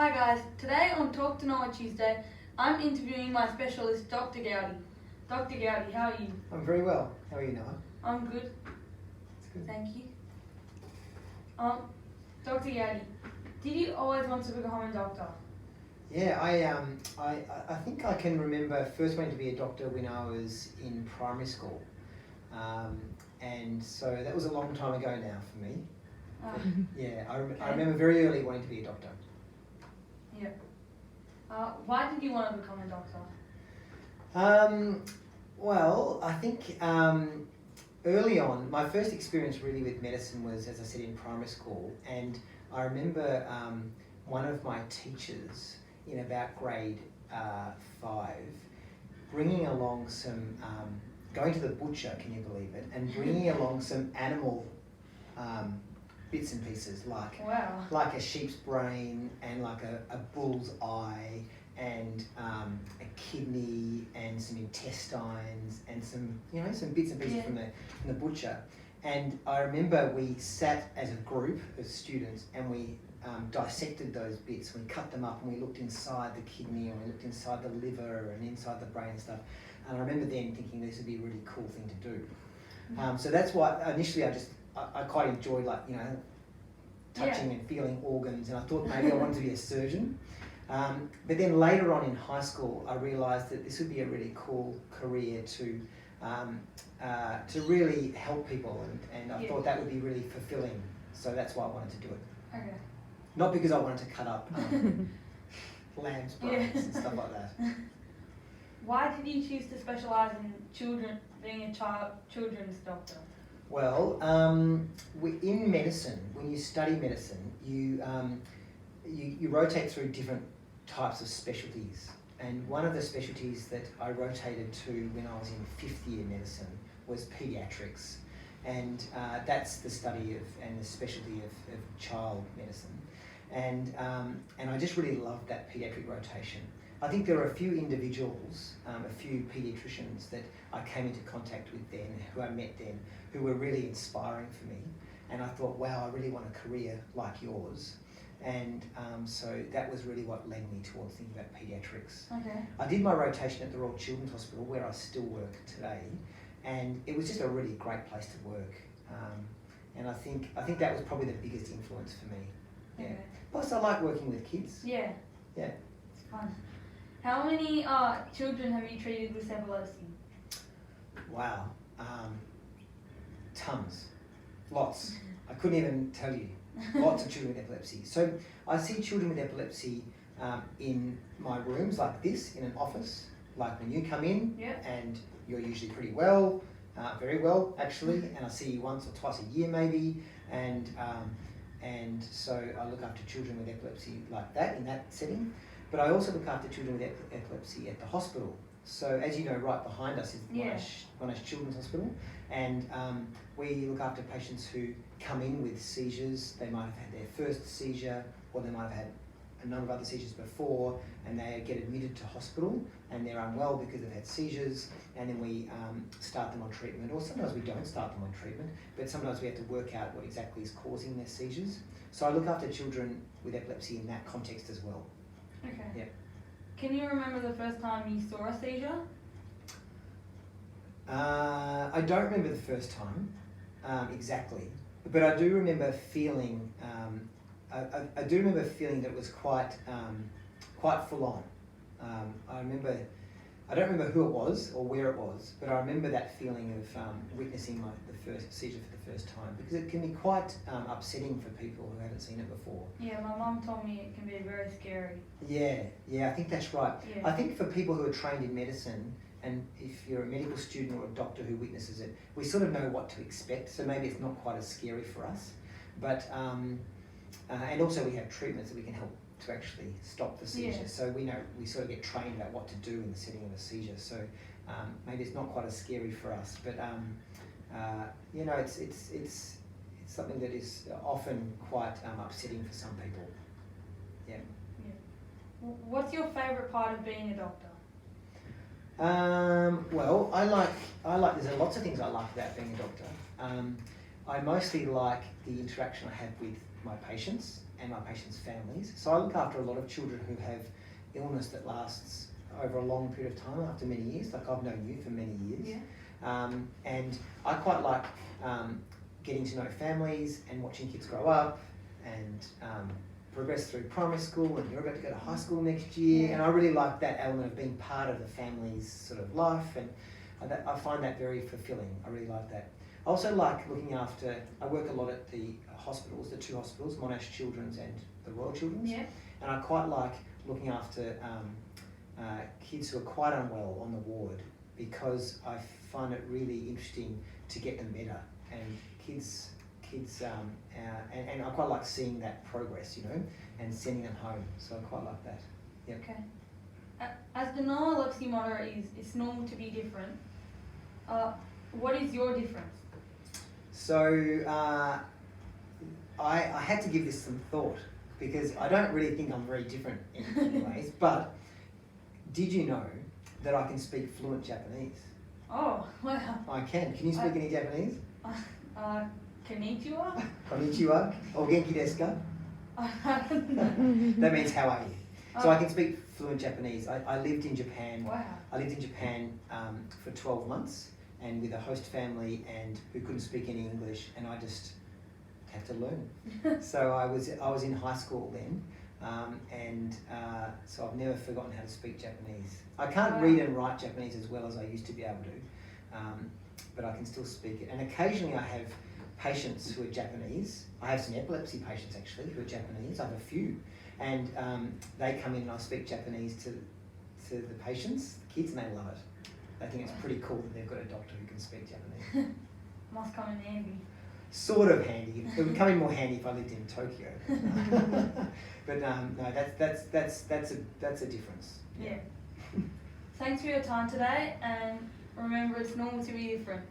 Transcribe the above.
Hi guys, today on Talk2Noah Tuesday, I'm interviewing my specialist, Dr. Gowdy. Dr. Gowdy, how are you? I'm very well. How are you, Noah? I'm good, That's good. thank you. Dr. Gowdy, did you always want to become a doctor? Yeah, I think I can remember first wanting to be a doctor when I was in primary school, and so that was a long time ago now for me. Yeah, I remember very early wanting to be a doctor. Yeah. Why did you want to become a doctor? Well, I think early on, my first experience really with medicine was, as I said, in primary school, and I remember one of my teachers in about grade 5 bringing along some, going to the butcher, can you believe it, and bringing along some animal bits and pieces like a sheep's brain and like a bull's eye and a kidney and some intestines and some bits and pieces from the butcher. And I remember we sat as a group of students and we dissected those bits. We cut them up and we looked inside the kidney and we looked inside the liver and inside the brain and stuff. And I remember then thinking this would be a really cool thing to do. So that's why initially I quite enjoyed touching and feeling organs, and I thought maybe I wanted to be a surgeon. But then later on in high school, I realised that this would be a really cool career to really help people, and I thought that would be really fulfilling. So that's why I wanted to do it. Okay. Not because I wanted to cut up lamb's brains and stuff like that. Why did you choose to specialise in children, being a children's doctor? Well, in medicine, when you study medicine, you rotate through different types of specialties. And one of the specialties that I rotated to when I was in 5th year medicine was Pediatrics. And that's the study and the specialty of child medicine. And I just really loved that pediatric rotation. I think there are a few individuals, a few paediatricians that I came into contact with then, who I met then, who were really inspiring for me. And I thought, wow, I really want a career like yours. And so that was really what led me towards thinking about paediatrics. Okay. I did my rotation at the Royal Children's Hospital, where I still work today, and it was just a really great place to work. And I think that was probably the biggest influence for me. Yeah. Okay. Plus, I like working with kids. Yeah. Yeah. It's fun. How many children have you treated with epilepsy? Wow. Tons. Lots. I couldn't even tell you. Lots of children with epilepsy. So I see children with epilepsy in my rooms like this, in an office, like when you come in and you're usually pretty well, very well actually, and I see you once or twice a year maybe, and so I look after children with epilepsy like that, in that setting. But I also look after children with epilepsy at the hospital. So as you know, right behind us is Monash Children's Hospital, and we look after patients who come in with seizures. They might have had their first seizure, or they might have had a number of other seizures before, and they get admitted to hospital and they're unwell because they've had seizures, and then we start them on treatment, or sometimes we don't start them on treatment, but sometimes we have to work out what exactly is causing their seizures. So I look after children with epilepsy in that context as well. Okay. Yeah. Can you remember the first time you saw a seizure? I don't remember the first time exactly, but I do remember feeling. I do remember feeling that it was quite full on. I don't remember who it was or where it was, but I remember that feeling of witnessing the first seizure for the first time, because it can be quite upsetting for people who haven't seen it before. Yeah, my mum told me it can be very scary. Yeah, I think that's right. Yeah. I think for people who are trained in medicine, and if you're a medical student or a doctor who witnesses it, we sort of know what to expect, so maybe it's not quite as scary for us. But and also we have treatments that we can help to actually stop the seizure. So we sort of get trained about what to do in the setting of a seizure. So maybe it's not quite as scary for us, but it's something that is often quite upsetting for some people. Yeah. What's your favourite part of being a doctor? Well, I like. There's lots of things I like about being a doctor. I mostly like the interaction I have with my patients and my patients' families. So I look after a lot of children who have illness that lasts over a long period of time, after many years. Like I've known you for many years. Yeah. And I quite like getting to know families and watching kids grow up and progress through primary school, and you're about to go to high school next year. Yeah. And I really like that element of being part of the family's sort of life, and I find that very fulfilling. I really like that. I also like looking after, I work a lot at the hospitals, the two hospitals, Monash Children's and the Royal Children's. Yeah. And I quite like looking after kids who are quite unwell on the ward, because I find it really interesting to get them better. And kids, and I quite like seeing that progress, you know, and sending them home. So I quite like that. Yep. Okay. As the Noalepsy motto is, it's normal to be different. What is your difference? So I had to give this some thought, because I don't really think I'm very different in many ways. But did you know that I can speak fluent Japanese? Oh, wow. I can. Can you speak any Japanese? Konnichiwa? Konnichiwa. O genki desu ka? That means how are you? So I can speak fluent Japanese. I lived in Japan. Wow. I lived in Japan for 12 months, and with a host family and who couldn't speak any English, and I just had to learn. So I was in high school then, so I've never forgotten how to speak Japanese. I can't read and write Japanese as well as I used to be able to, but I can still speak it. And occasionally I have patients who are Japanese. I have some epilepsy patients actually who are Japanese. I have a few, and they come in and I speak Japanese to the patients, the kids, and they love it. They think it's pretty cool that they've got a doctor who can speak Japanese. Must come in handy. Sort of handy. It would come in more handy if I lived in Tokyo. But no, that's a difference. Yeah. Thanks for your time today, and remember, it's normal to be different.